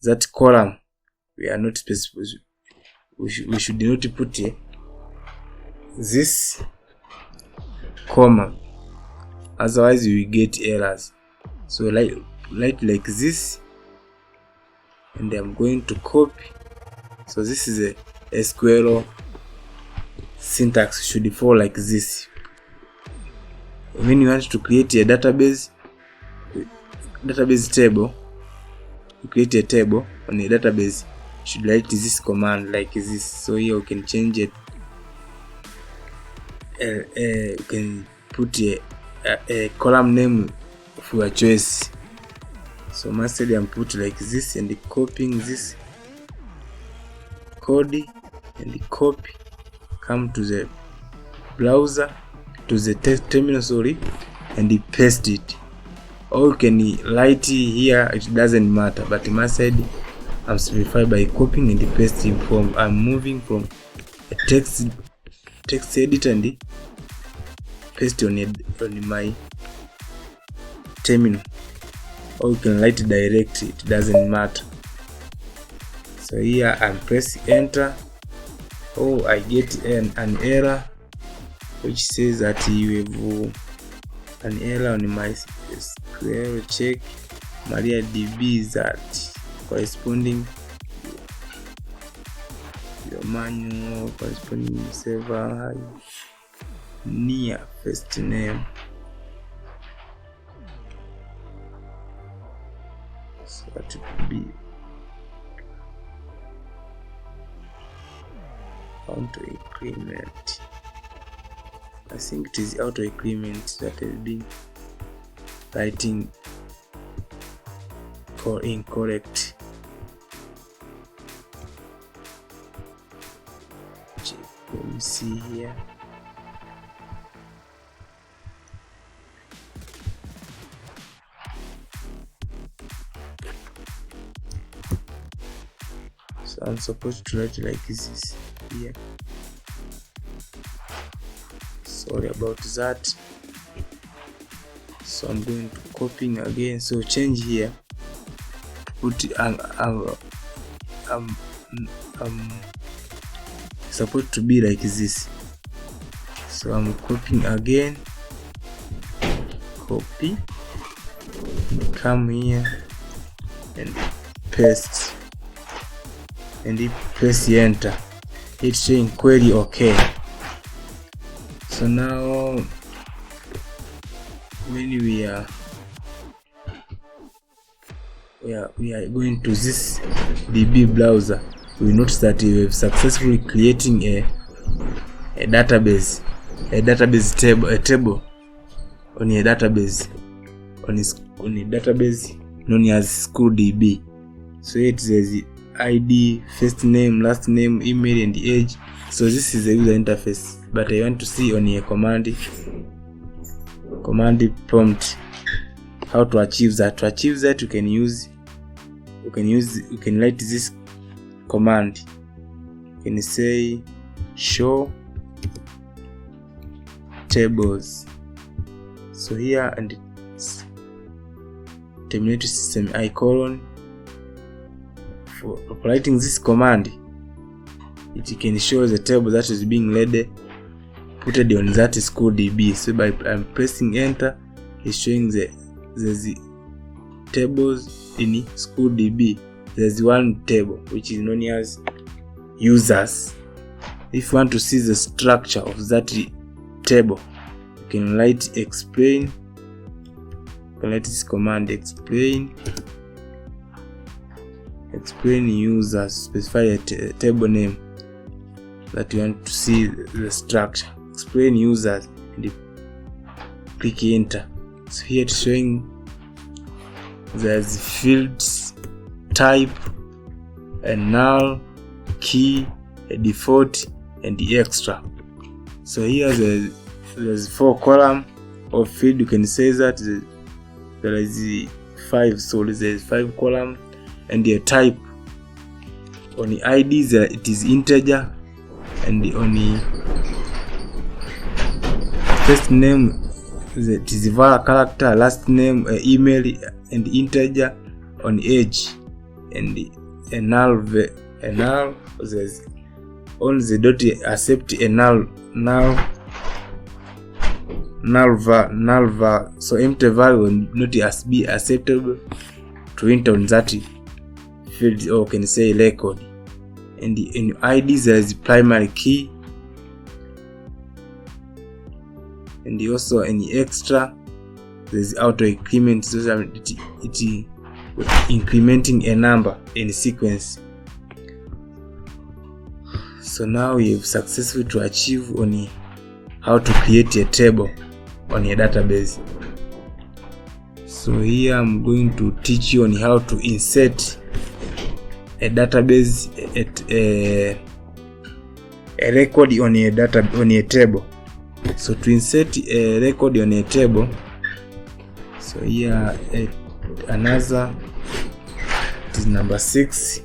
that column we are not specific. We should not put this comma, otherwise we will get errors. So like this, and I'm going to copy. So this is a SQL syntax, should fall like this. When you want to create a database table, you create a table on a database, you should write this command like this. So here you can change it. You can put a column name of your choice. So mostly I'm put like this, and copying this code and copy, come to the browser, to the terminal, and paste it. Or you can write here, it doesn't matter, but my side I'm simplified by copying and pasting from. I'm moving from a text editor and paste on my terminal. Or you can write directly, it doesn't matter. So here I'm pressing enter. Oh, I get an error which says that you have an error on my SQL check. MariaDB is that corresponding your manual corresponding server near first name. So that would be auto increment. I think it is auto increment that has been writing or incorrect. Let me see here. So I'm supposed to write like this here. Sorry about that. So I'm going to copying again. So change here. Put supposed to be like this. So I'm copying again. Copy. Come here and paste. And press enter. It's saying query okay. So now when we are going to this DB browser, we notice that we have successfully creating a database table on a database known as CRUD. So it says ID, first name, last name, email, and age. So this is the user interface, but I want to see on a command prompt how to achieve that. To achieve that, you can write this command. You can say show tables. So here, and terminate semicolon. For writing this command, it can show the table that is being put on that CRUD. So by I'm pressing enter, it's showing the tables in CRUD. There's one table which is known as users. If you want to see the structure of that table, you can write explain. You can write this command explain users, specify a table name that you want to see the structure. Explain users, and click enter. So here it's showing there's fields, type, a null, key, a default, and the extra. So here there's 4 column of field. You can say that there is 5, so there's 5 column, and the type on the ID it is integer, and on the first name it is var character, last name email, and integer. On age and a null there's only the dot accept a null so empty value will not be acceptable to enter on that field, or can say record. And in ID there is primary key, and also any extra there is auto increment, so that it incrementing a number in sequence. So now we have successfully to achieve on how to create a table on a database. So here I'm going to teach you on how to insert a database a record on a table. So to insert a record on a table, so here another, it is number 6,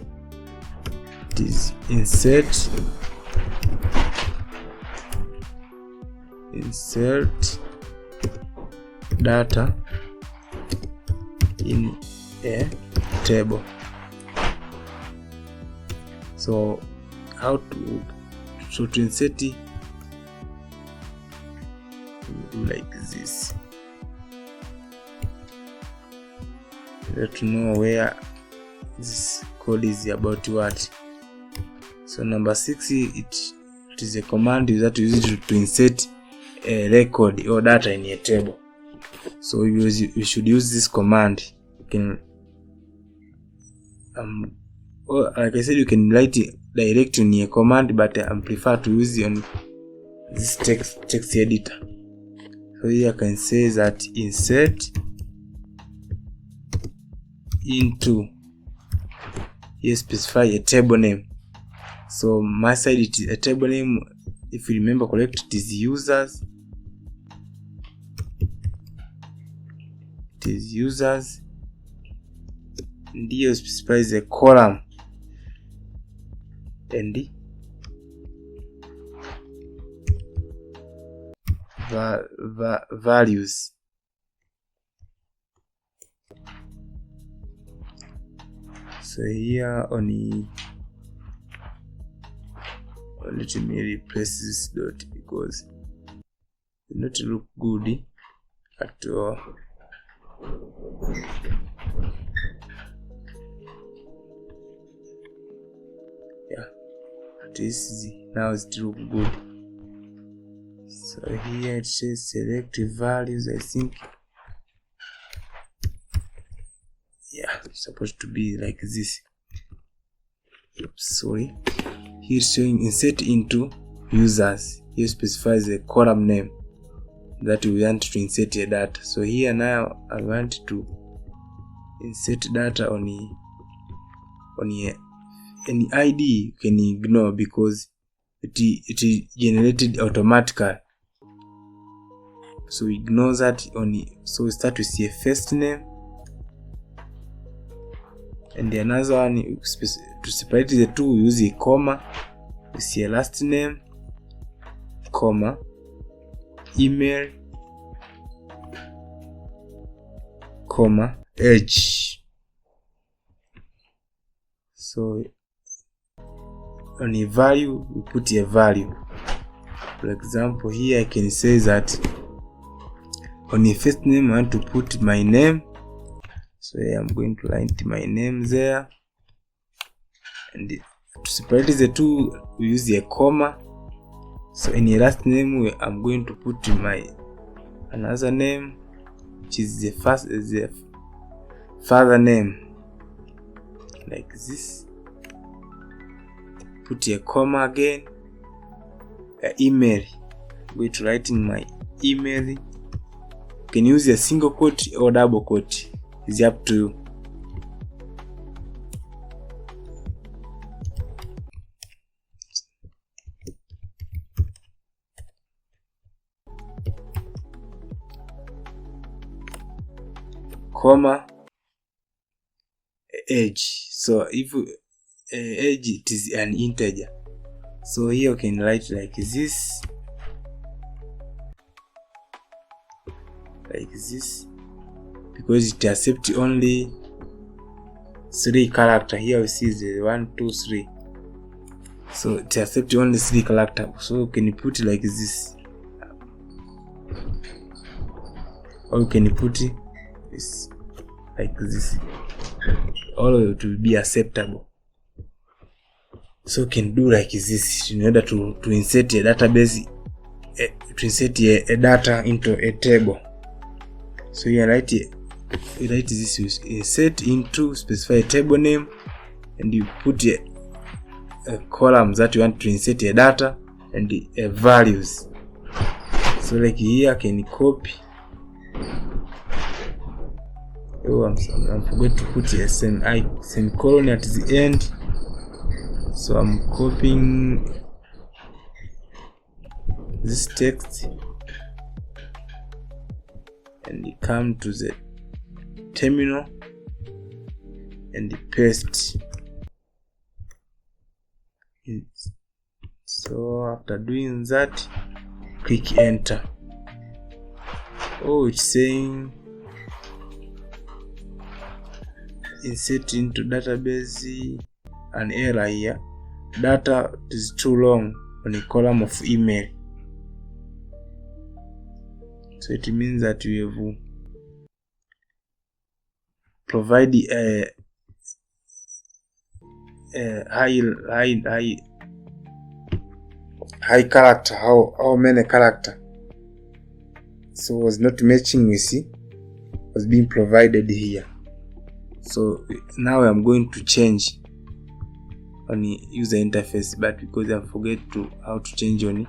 it is insert data in a table. So to insert it, like this. You have to know where this code is about what. So number 6, it is a command you have to use it to insert a record or data in a table. So you should use this command. You can like I said, you can write it direct in a command, but I prefer to use it on this text editor. So here I can say that insert into, here specify a table name. So my side it is a table name, if you remember correct, it is users. It is users, and here specifies a column and values. So here only let me replace this dot because it not look good at all. Yeah, this now it look good. So here it says select values. I think, yeah, it's supposed to be like this. Oops, sorry. Here showing insert into users. Here specifies a column name that we want to insert a data. So here now I want to insert data on any ID. You can ignore because it is generated automatically. So ignore that only. So we start with a first name, and the another one to separate the two, we use a comma. We see a last name, comma, email, comma, age. So on a value we put a value. For example, here I can say that on the first name I want to put my name. So here I'm going to write my name there, and to separate the two we use a comma. So in the last name I'm going to put my another name, which is the father name, like this. Put a comma again. Email, I'm going to write in my email. You can use a single quote or double quote, it's up to you. Comma, age. So if age, it is an integer. So here you can write like this, because it accepts only 3 character. Here we see the 1, 2, 3. So it accepts only 3 character. So you can put it like this, or you can put it like this. All of it will be acceptable. So you can do like this in order to insert a database, to insert a data into a table. So you write this, you insert into specify table name, and you put a columns that you want to insert a data and the values. So like here I can copy. Oh, I'm forgot to put a semicolon at the end. So I'm copying this text and you come to the terminal and paste. So after doing that, click enter. Oh, it's saying insert into database, an error here. Data is too long on a column of email. So it means that we have provided a high character, how many character. So was not matching with was being provided here. So now I'm going to change on the user interface, but because I forget how to change on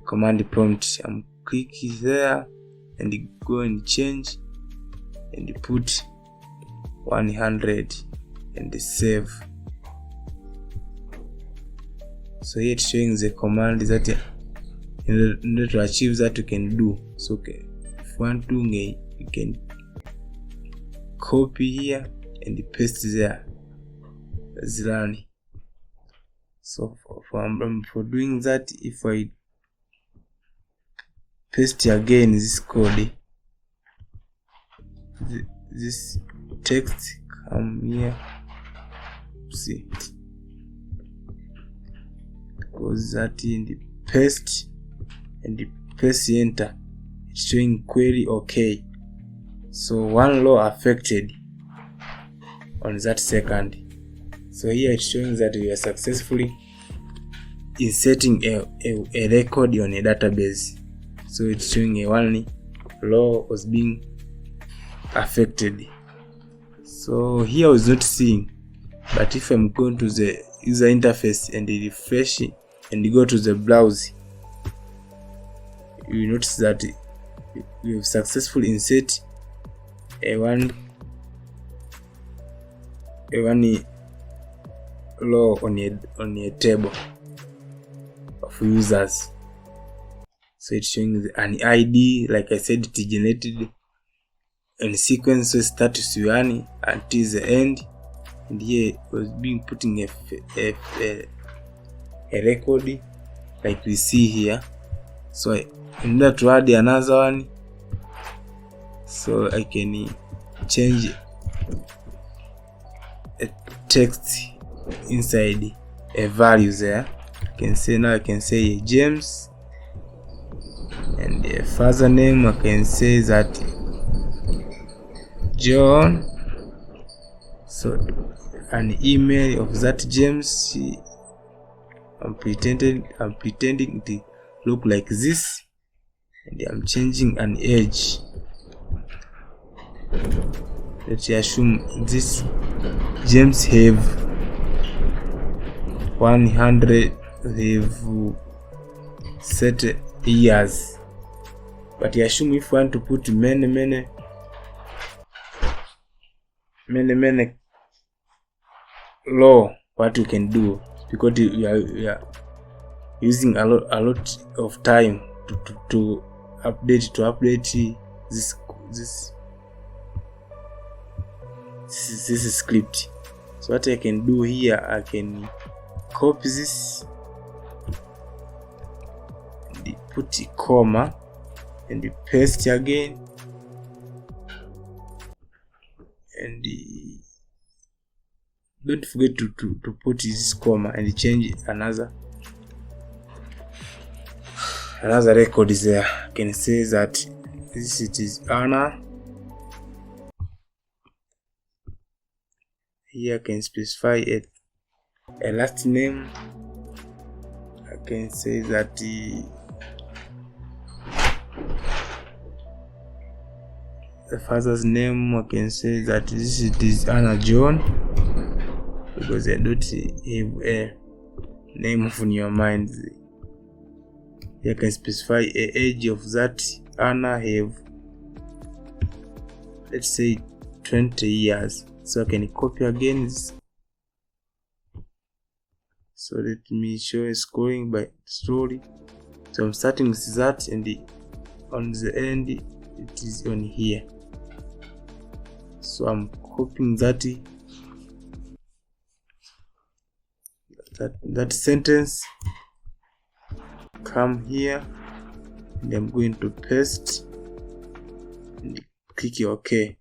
command prompt, I'm click there and go and change and put 100 and save. So here it's showing the command that in order to achieve that you can do. So okay, if you want to, you can copy here and paste there. That's running. So for doing that, if I paste again this code, this text come here, see, goes that in the paste and the paste enter, it's showing query okay. So one row affected on that second. So here it's showing that we are successfully inserting a record on a database. So it's showing a one row was being affected. So here I was not seeing, but if I'm going to the user interface and refresh and go to the browser, you will notice that we have successfully insert a one row on a table of users. So it's showing an ID, like I said, it generated in sequence, so status 1 until the end, and here it was being putting a record like we see here. So in order to add another one, so I can change a text inside a value there. I can say now I can say James, and a father name I can say that John. So an email of that James, I'm pretending to look like this, and I'm changing an age. Let's assume this James have 100 have set years, but you assume if you want to put many row, what you can do, because you are using a lot of time to update this script. So what I can do here, I can copy this and put a comma and paste again, and don't forget to put this comma and change another record is there. I can say that this it is Anna. Here I can specify a last name. I can say that the father's name. I can say that this it is Anna John, because I don't have a name in your mind. You can specify a age of that Anna have, let's say 20 years. So I can copy again. So let me show you scrolling by slowly. So I'm starting with that, and on the end it is on here. So I'm copying that sentence, come here, and I'm going to paste and click OK.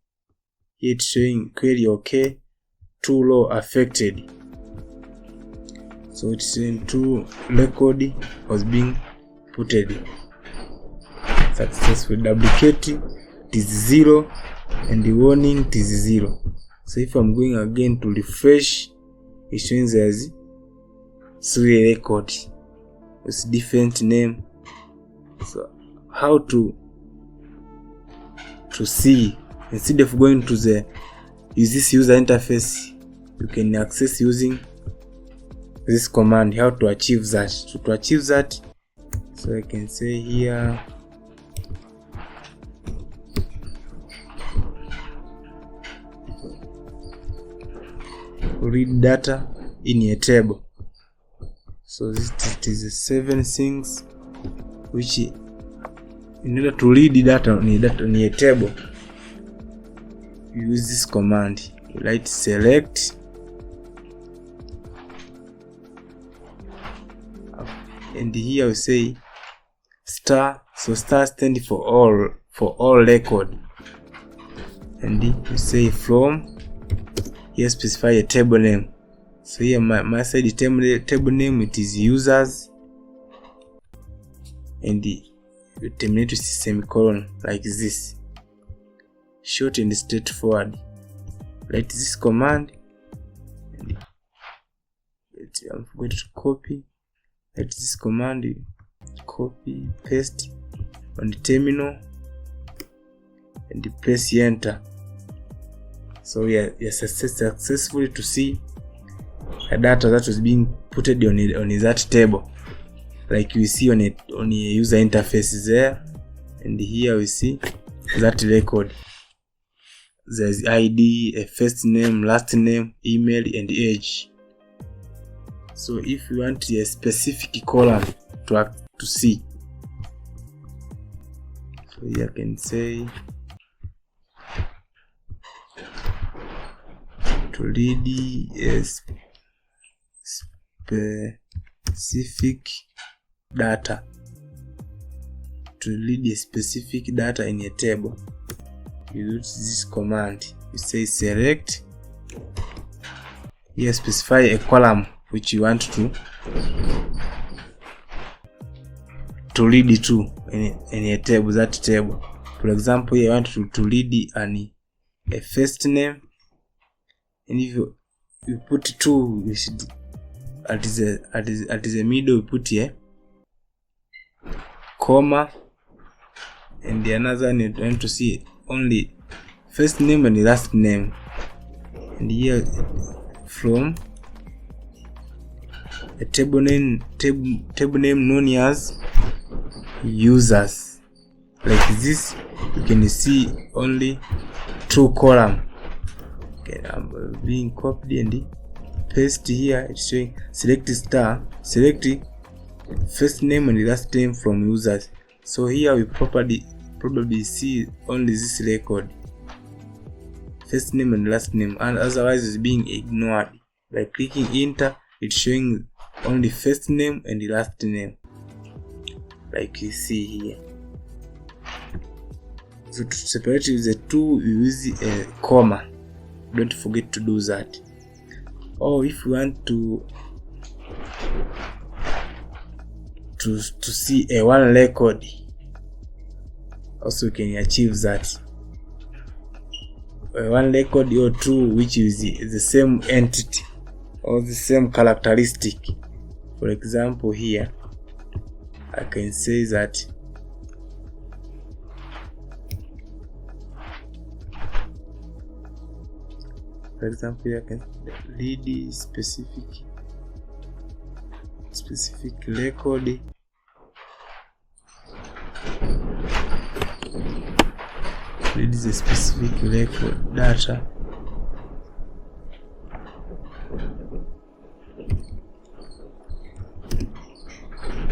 Here it's showing query OK, two row affected. So it's saying two record was being putted successful. Duplicate it is 0, and the warning it is 0. So if I'm going again to refresh, it shows as 3 record with different name. So how to see, instead of going to use this user interface, you can access using this command. How to achieve that? To achieve that, so I can say here read data in a table. So it is 7 things which, in order to read the data on a table, you use this command. You write select, and here we say star. So star stands for all record, and you say from. Here specify a table name. So here my side table name, it is users, and you terminate with semicolon like this. Short and straightforward. Write this command, and I'm going to copy. Write this command, copy, paste on the terminal, and press enter. So we are successfully to see the data that was being put on that table, like we see on a user interface there. And here we see that record. There's ID, a first name, last name, email, and age. So if you want a specific column to see, so here I can say to read a specific data. To read a specific data in a table, you use this command. You say select. Here specify a column which you want to read it to in a table, that table. For example, here I want to read a first name, and if you put 2, you should at the middle you put a comma, and the another one you want to see only first name and last name, and here from a table name known as users. Like this, you can see only 2 columns. Okay, I'm being copied and paste here. It's showing select star, select first name and last name from users. So here we probably see only this record, first name and last name, and otherwise it's being ignored. By clicking enter, it's showing only first name and the last name, like you see here. So to separate the two, you use a comma. Don't forget to do that. or if you want to see a one record, also you can achieve that. One record or two which is the same entity or the same characteristic. For example, here I can say that for example here I can read specific record, read the specific record data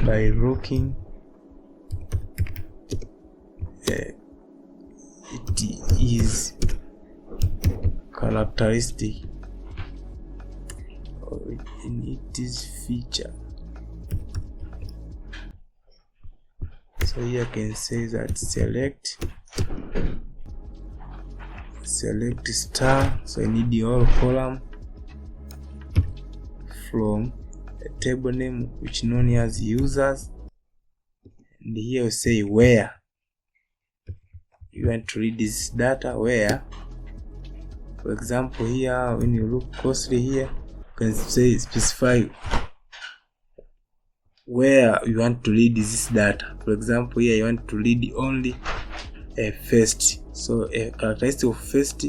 by looking it is characteristic or in its feature. So here I can say that select star, so I need the whole column from a table name which known as users, and here we say where you want to read this data, where. For example, here when you look closely here, you can say specify where you want to read this data. For example, here you want to read only a first, so a characteristic of first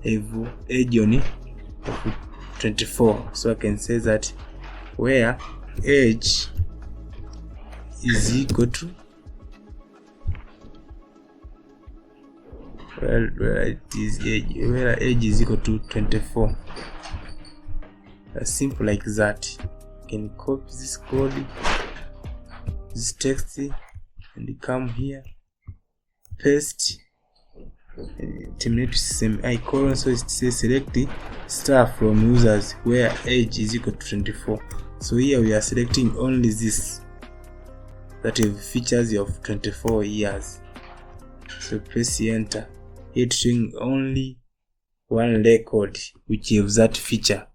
have age on of 24. So I can say that where age is equal to where age is equal to 24. As simple like that. You can copy this code, this text, and come here, paste, and terminate with semicolon. So it says select star from users where age is equal to 24. So here we are selecting only this that have features of 24 years. So press enter. It's showing only one record which has that feature,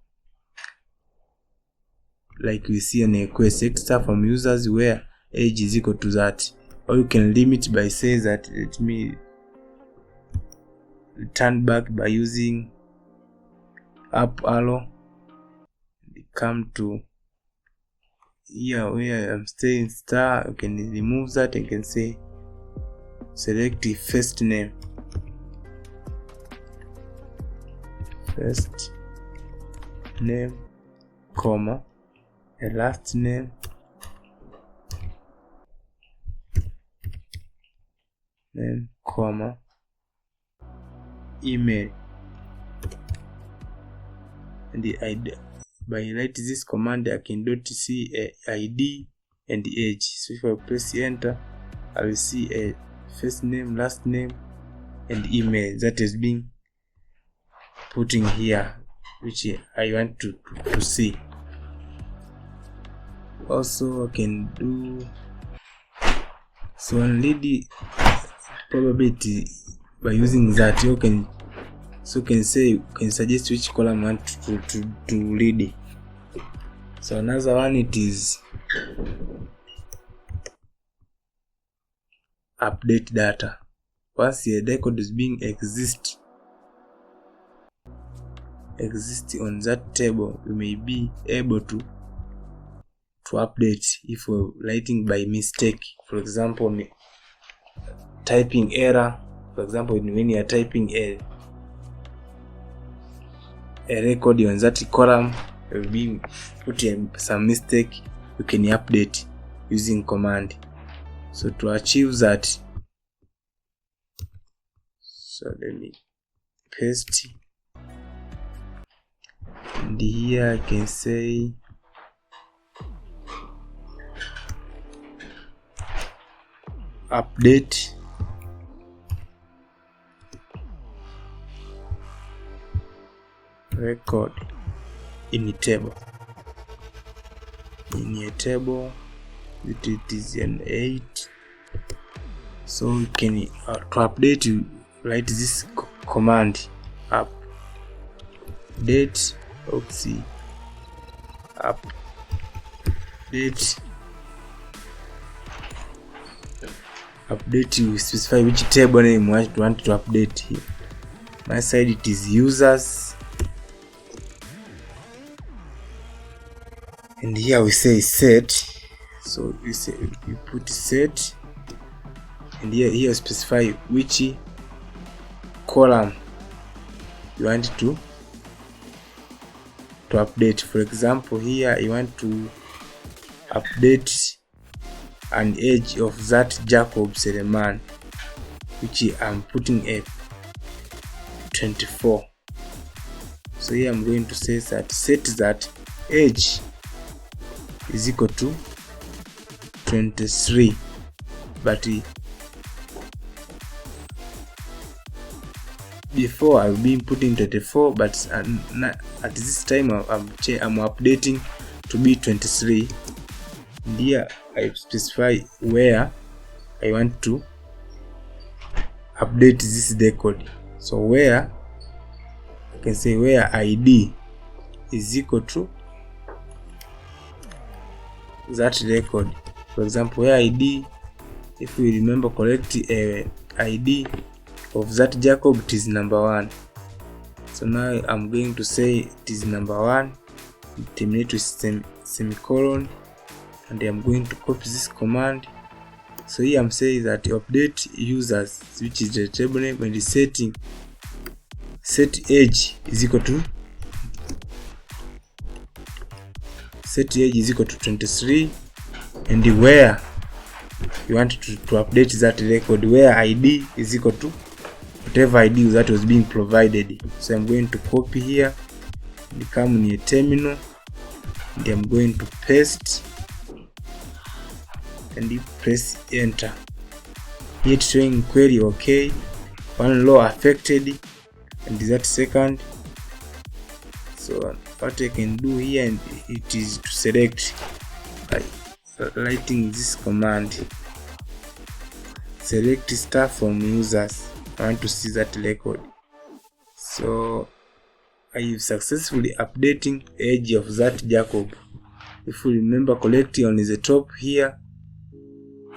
like we see on a request. Select star from users where age is equal to that, or you can limit by saying that let me return back by using up arrow. Come to here where I'm staying star, you can remove that and can say select the first name, comma, a last name, comma, email, and the ID. By write this command I can see a ID and the age. So if I press enter, I will see a first name, last name, and email that is being putting here, which I want to see. Also I can do so on read probability by using that. You can suggest which column you want to read. So another one, it is update data. Once a record is being exist on that table, you may be able to update if you're writing by mistake. For example, typing error. For example, when you are typing a record on that column, will be put in some mistake, you can update using command. So to achieve that, so let me paste, and here I can say update record in a table. In a table, it is an 8. So you can to update, you write this command update Oxy update, you specify which table name you want to update here. My side it is users, and here we say set. So you put set, and here specify which column you want to update. For example, here you want to update an age of that Jacob Seleman, which I'm putting at 24. So here I'm going to say that set that age is equal to 23, but before I've been putting 24, but at this time I'm updating to be 23. And here I specify where I want to update this record. So where I can say where ID is equal to that record. For example, where ID, if we remember correctly, ID of that Jacob, it is number 1. So now I'm going to say it is number 1, terminate with semicolon, and I'm going to copy this command. So here I'm saying that update users, which is the table name, and the set age is equal to 23, and where you want to update that record, where ID is equal to whatever ID that was being provided. So I'm going to copy here, become in a terminal, and I'm going to paste and you press enter. Here it's showing query okay, one row affected, and that second. So what I can do here, and it is to select by writing this command, select star from users. I want to see that record. So I have successfully updating age of that Jacob. If you remember correctly, on the top here,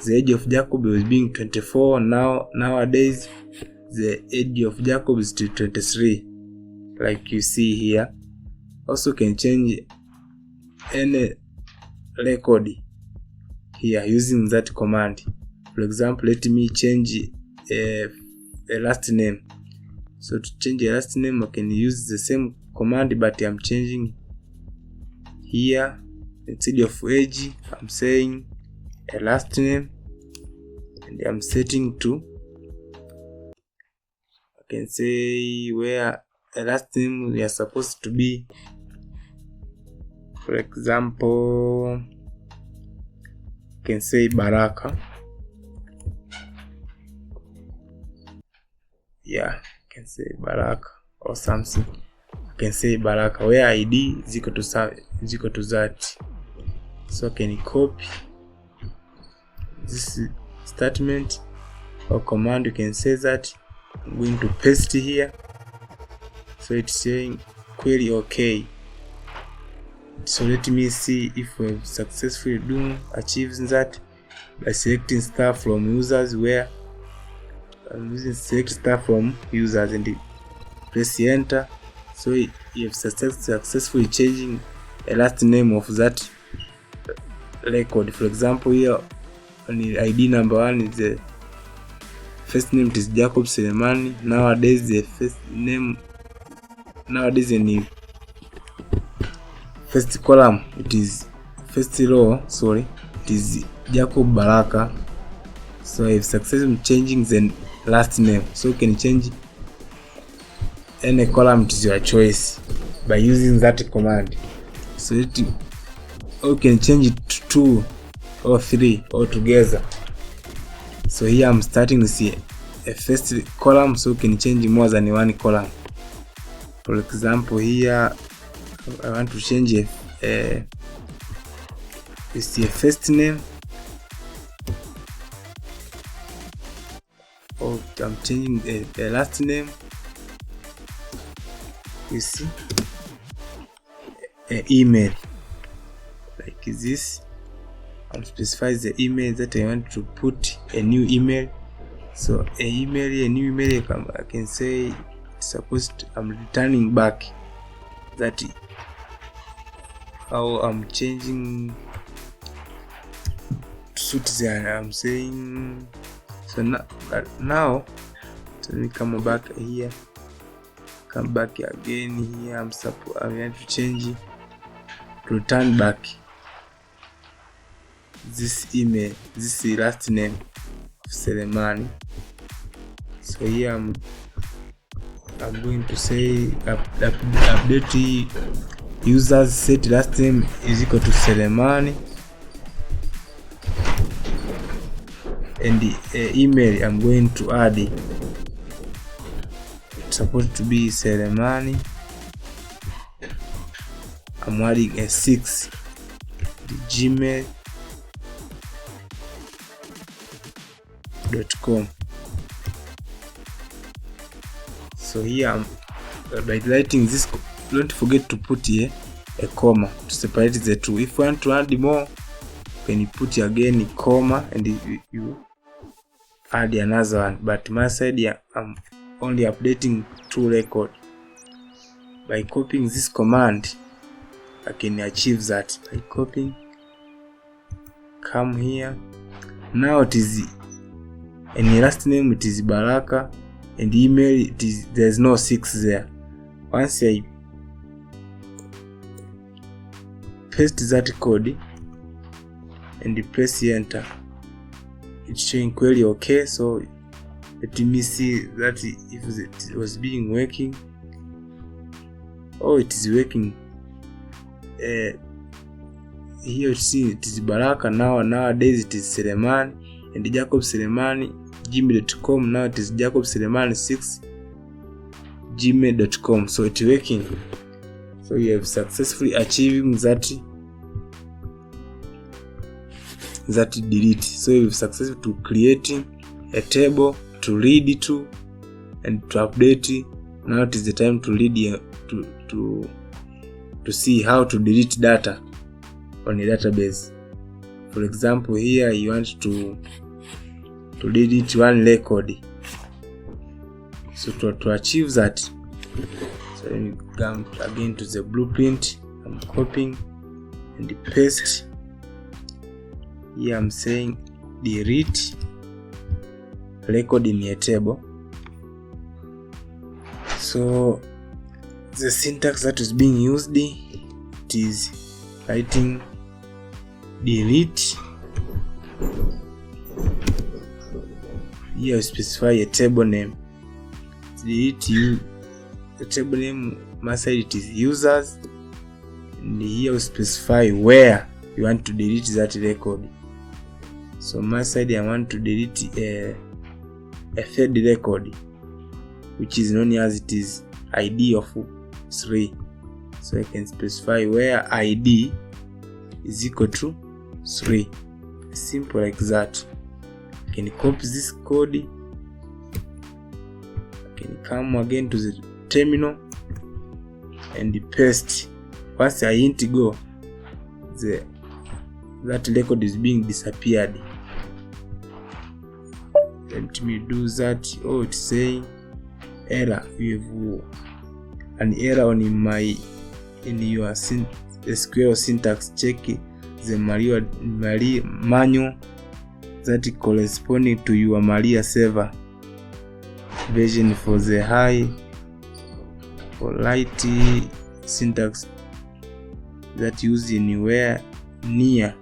the age of Jacob was being 24. Nowadays the age of Jacob is 23, like you see here. Also can change any record here using that command. For example, let me change a last name. So to change a last name, I can use the same command, but I'm changing here. Instead of age, I'm saying a last name, and I'm setting to, I can say where a last name we are supposed to be. For example, I can say Baraka. Yeah, I can say Baraka or something. I can say Baraka where ID is equal to that. So I can copy this statement or command. You can say that I'm going to paste here. So it's saying query okay. So let me see if we have successfully achieved that by selecting star from users, where I'm using select star from users, and press enter. So you have successfully changing a last name of that record. For example, here on the ID number 1 is the first name is Jacob Selemani. Nowadays the first name, nowadays in the first column, it is first row, sorry, it is Jacob Baraka. So I have successfully changing the last name. So you can change any column to your choice by using that command. So you can change it to 2 or 3 all together. So here I'm starting to see a first column, so you can change more than one column. For example, here I want to change a first name, or I'm changing a last name. You see, an email like this. I'm specify the email that I want to put a new email. So a new email, I can say I'm returning back that how I'm changing to suit there. I'm saying so now let me come back here, come back again here. I'm going to change it to return back this email, this is last name of Selemani. So here I'm going to say update users set last name is equal to Selemani, and the email I'm going to add it's supposed to be Selemani. I'm adding a 6 the gmail.com. So here I'm by writing this, don't forget to put here a comma to separate the two. If you want to add more, then you put again a comma and you add another one. But my side here, I'm only updating 2 records. By copying this command, I can achieve that by copying. Come here. Now it is in the last name it is Baraka, and email there's no 6 there. Once I paste that code and press enter, it's showing query okay. So let me see that if it was being working. Oh, it is working. Here you see it is Baraka. Nowadays it is Selemani and Jacob Selemani gmail.com. Now it is Jacob Selemani 6 gmail.com. So it's working. So you have successfully achieving that delete. So you've successfully to creating a table to read to and to update. Now it is the time to read to see how to delete data on a database. For example, here you want to delete one record. So to achieve that, so let me come again to the blueprint. I'm copying and paste. Here I'm saying delete record in a table. So the syntax that is being used, it is writing delete. Here you specify a table name. Delete the table name. My side it is users, and here you specify where you want to delete that record. So my side I want to delete a third record, which is known as it is ID of 3. So I can specify where ID is equal to 3. Simple like that. I can copy this code. I can come again to the terminal and paste. Once I hit go, that record is being disappeared. Let me do that. Oh, it's saying error. You have an error on in your SQL syntax. Check the manual that corresponding to your Maria server version for the high quality syntax that used anywhere near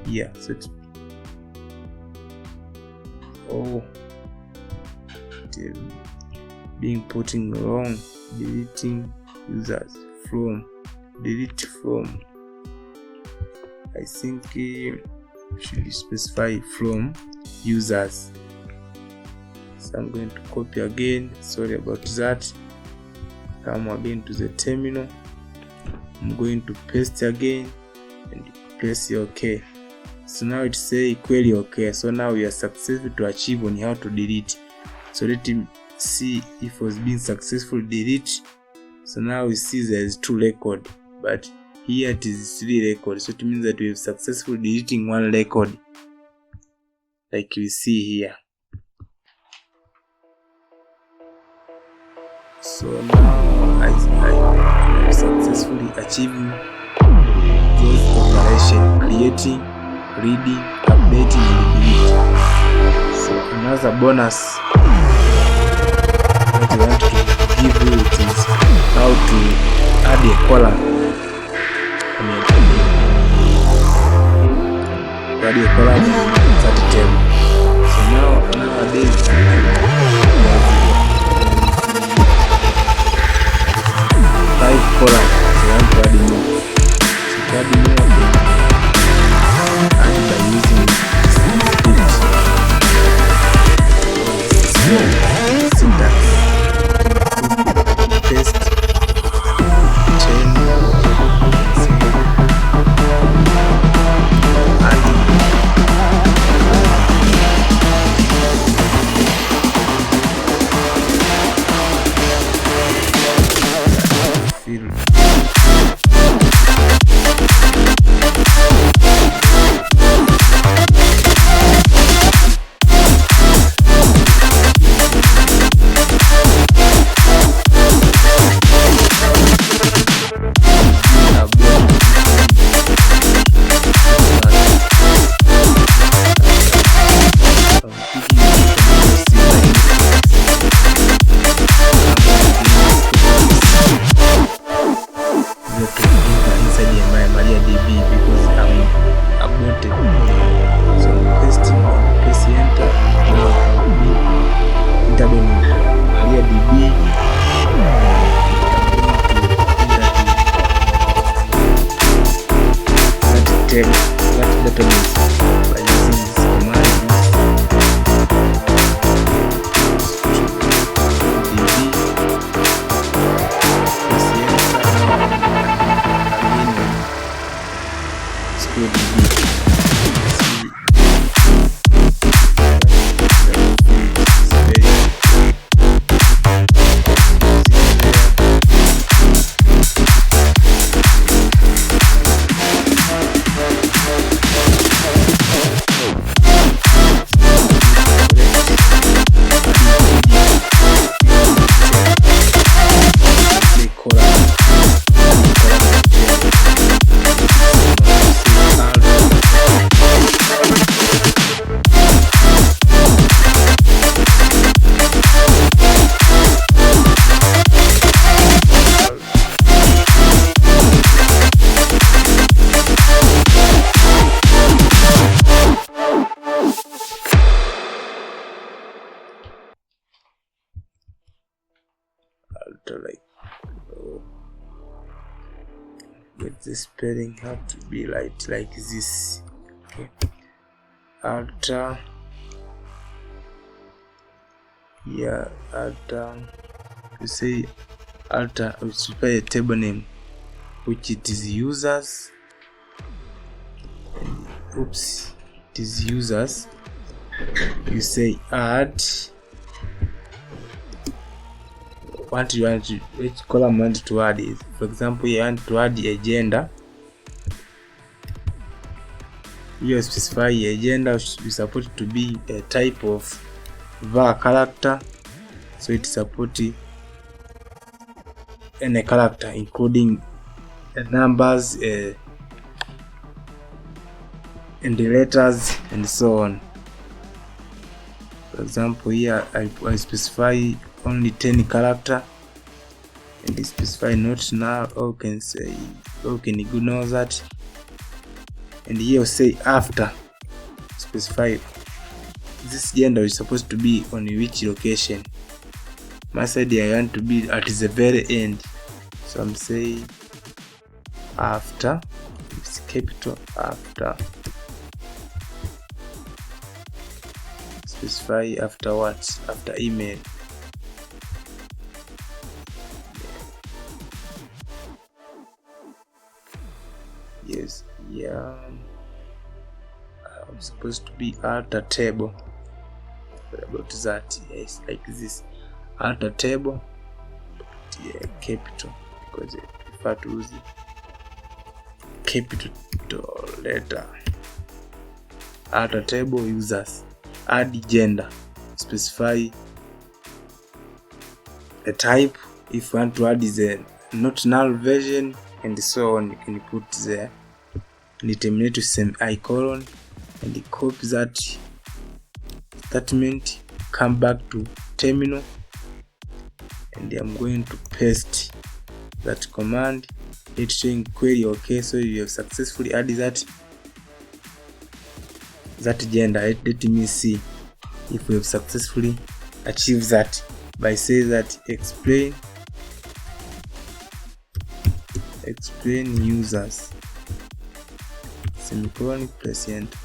here. So being putting wrong, deleting users from, delete from. I think should specify from users. So I'm going to copy again. Sorry about that. Come again to the terminal. I'm going to paste again and press OK. So now it say query OK. So now we are successful to achieve on how to delete. So let him see if it was being successful delete So now we see there is 2 records, but here it is 3 records. So it means that we have successfully deleting 1 record, like we see here. So now I have successfully achieved those operations: creating, reading, updating, and deleting. So another bonus that I want to give you is how to add a column. Add a column inside the table. So nowadays column, so I want to add more. So to add more, add by using script. Syntax. Paste. Change. Get the spelling have to be like this. Okay. Alter. Yeah, alter. You say alter. We supply a table name, which it is users. Oops, it is users. You say add. Which column you want to add is, for example, you want to add a gender. You specify a gender which is supposed to be a type of var character, so it supports any character including numbers and the letters and so on. For example, here I specify only 10 character and specify not null, or can ignore that. And here say after, specify this gender is supposed to be on which location. My side I want to be at the very end, so I'm saying after, it's capital after. Specify after what? After email. Yes, yeah. I'm supposed to be alter table. What about that? Yes, like this. Alter table. capital because I prefer to use capital letter. Add a table users, add gender, specify a type. If you want to add is a not null version and so on, you can put there and terminate with semicolon and copy that statement, come back to terminal, and I'm going to paste that command. It's showing query okay, so you have successfully added that gender. Let me see if we have successfully achieved that by saying that explain users, semicolon, press enter.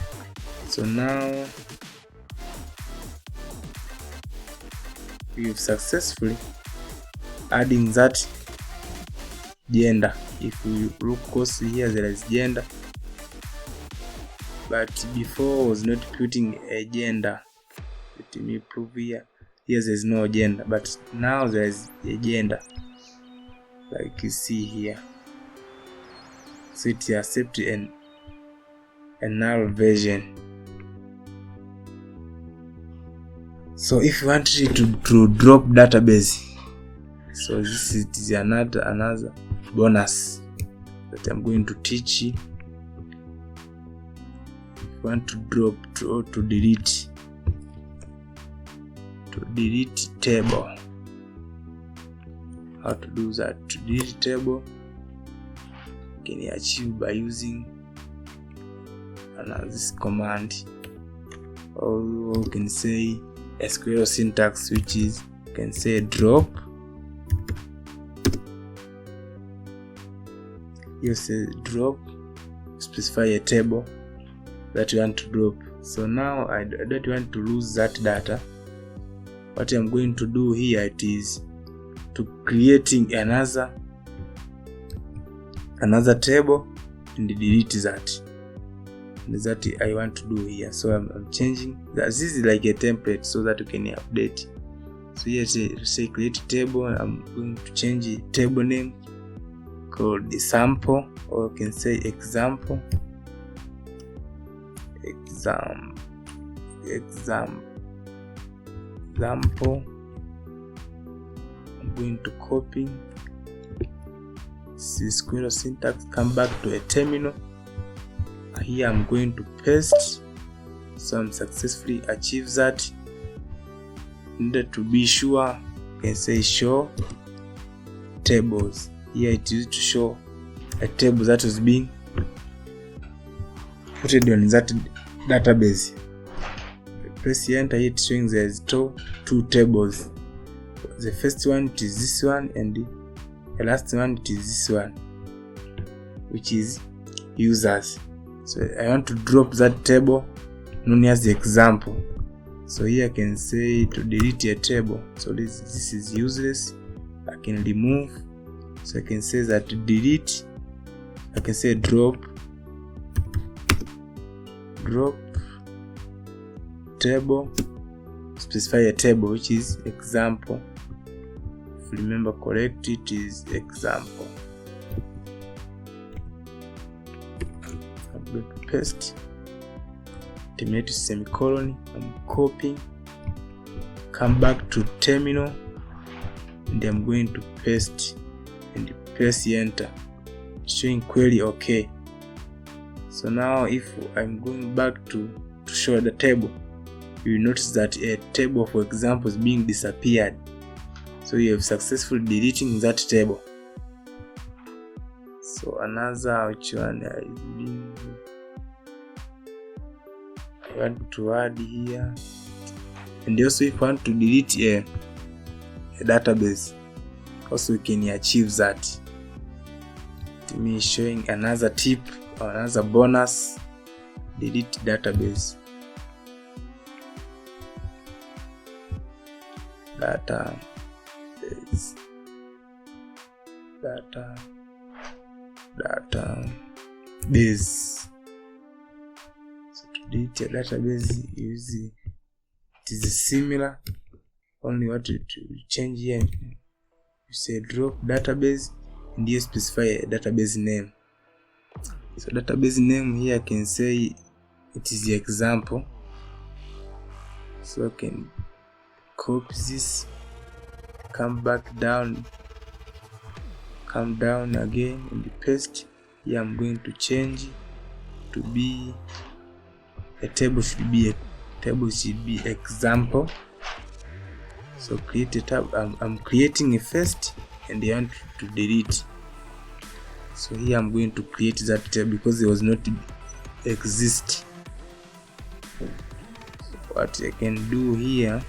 So now we have successfully adding that gender. If we look closely here, there is gender, but before I was not putting a gender. Let me prove here. Here there is no gender, but now there is a gender, like you see here. So it accepts a null version. So if you want it to drop database, so this is another bonus that I'm going to teach you. If you want to drop to delete table, how to do that? To delete table can you achieve by using this command, or you can say SQL syntax, which is you can say drop. You say drop, specify a table that you want to drop. So now I don't want to lose that data. What I'm going to do here, it is to creating another table and delete that. And that I want to do here. So I'm changing that. This is like a template so that you can update. So here say create table. I'm going to change the table name called the sample, or you can say example. I'm going to copy SQL syntax, come back to a terminal. Here I'm going to paste. So I'm successfully achieved that. Needed to be sure, you can say show tables. Here it is to show a table that was being put on that database. Press enter. Here it's showing there's two tables. The first one it is this one, and the last one it is this one, which is users. So I want to drop that table known as the example. So here I can say to delete a table. So this is useless. I can remove. So I can say that delete. I can say drop table, specify a table which is example. If you remember correct, it is example. I'm going to paste, terminate semicolon, I'm copying, come back to terminal, and I'm going to paste and press enter, showing query okay. So now if I'm going back to show the table, you will notice that a table, for example, is being disappeared. So you have successfully deleting that table. So another, which one I want to add here, and also if you want to delete a database, also you can achieve that. To me, showing another tip or another bonus: delete database. Database. So to delete a database, it is similar. Only what to change here, you say drop database, and you specify a database name. So database name here I can say it is the example. So I can copy this, come down again and paste. Here I'm going to change to be a table, should be example. So create a tab. I'm creating a first and I want to delete. So here I'm going to create that table because it was not exist. So what I can do here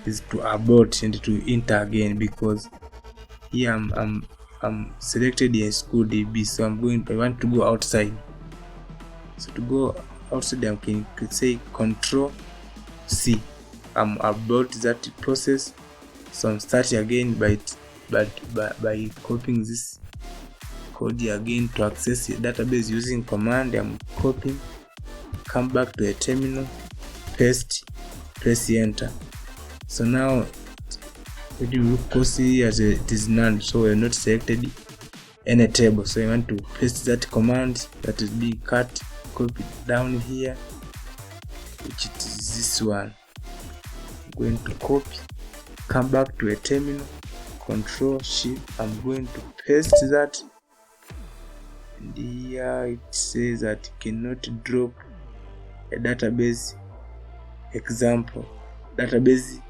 is to abort and to enter again, because here I'm selected as MySQL, so I want to go outside. So to go outside I can say Control C. I'm about that process, so I'm starting again by copying this code again to access the database using command. I'm copying, come back to the terminal, paste, press enter. So now when you look closely as it is none, so we're not selected any table. So I want to paste that command that is being cut, copy down here, which it is this one. I'm going to copy, come back to a terminal, Control Shift, I'm going to paste that, and here it says that cannot drop a database example. Database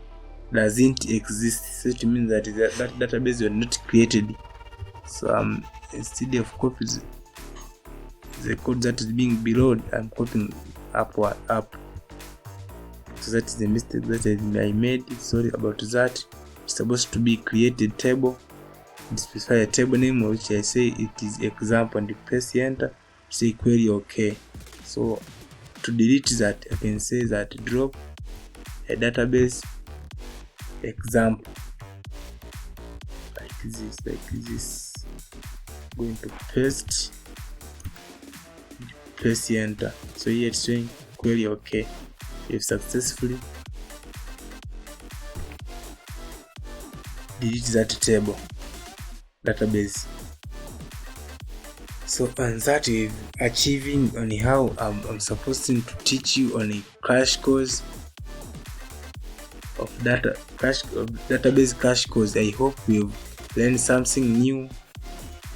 doesn't exist, so it means that that database was not created. So instead of copying the code that is being below, I'm copying up. So that is the mistake that I made. Sorry about that. It's supposed to be created table and specify a table name, which I say it is example, and press enter, say query OK. So to delete that, I can say that drop a database example, like this. I'm going to paste, press enter. So here it's saying query OK. If successfully delete that table database. So on that we've achieving on how I'm supposed to teach you on a crash course of database crash course. I hope we've learned something new.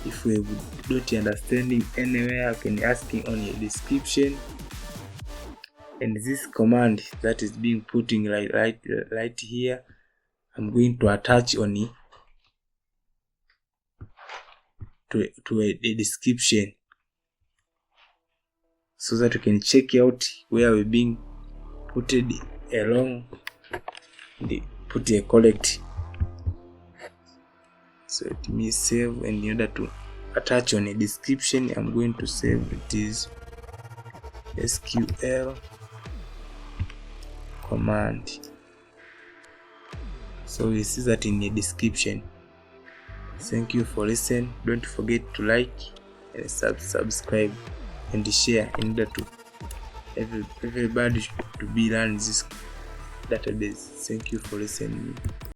If we not understanding anywhere, you can ask me on your description. And this command that is being putting right here, I'm going to attach on it to a description, so that you can check out where we're being putted along and put a correct. So let me save, and in order to attach on a description, I'm going to save it is SQL command. So we see that in the description. Thank you for listening. Don't forget to like and subscribe and share in order to everybody to be learn this database. Thank you for listening.